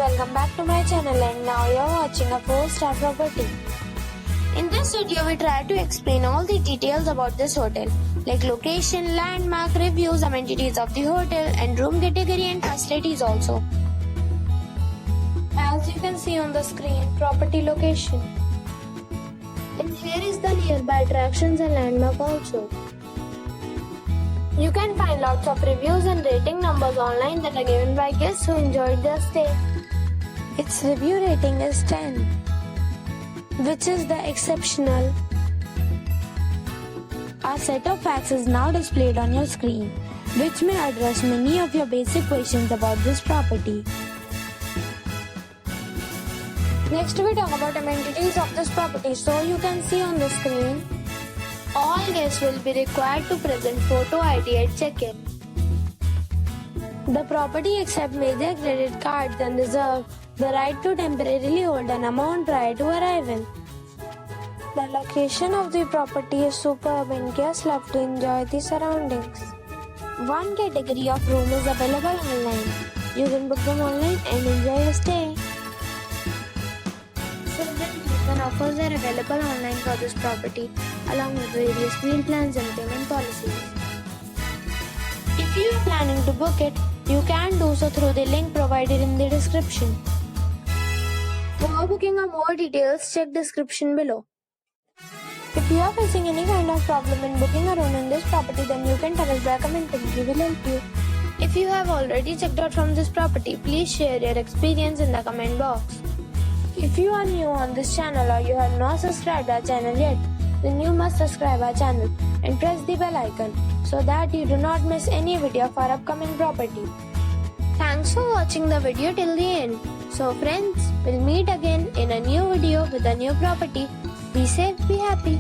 welcome back to my channel, and now you're watching a 4-star property. In this video we try to explain all the details about this hotel, like location, landmark, reviews, amenities of the hotel and room category and facilities also. As you can see on the screen, property location. And here is the nearby attractions and landmark also. You can find lots of reviews and rating numbers online that are given by guests who enjoyed their stay. Its review rating is 10, which is the exceptional. Our set of facts is now displayed on your screen, which may address many of your basic questions about this property. Next we talk about amenities of this property. So you can see on the screen, all guests will be required to present photo ID at check-in. The property accepts major credit cards and reserves the right to temporarily hold an amount prior to arrival. The location of the property is superb and guests love to enjoy the surroundings. One category of room is available online. You can book them online and enjoy your stay. Several offers are available online for this property, along with various meal plans and payment policies. If you are planning to book it, you can do so through the link provided in the description. For booking or more details, check description below. If you are facing any kind of problem in booking a room in this property, then you can tell us by commenting. We will help you. If you have already checked out from this property, please share your experience in the comment box. If you are new on this channel or you have not subscribed our channel yet, then you must subscribe our channel and press the bell icon so that you do not miss any video of our upcoming property. Thanks for watching the video till the end. So friends, we'll meet again in a new video with a new property. Be safe, be happy.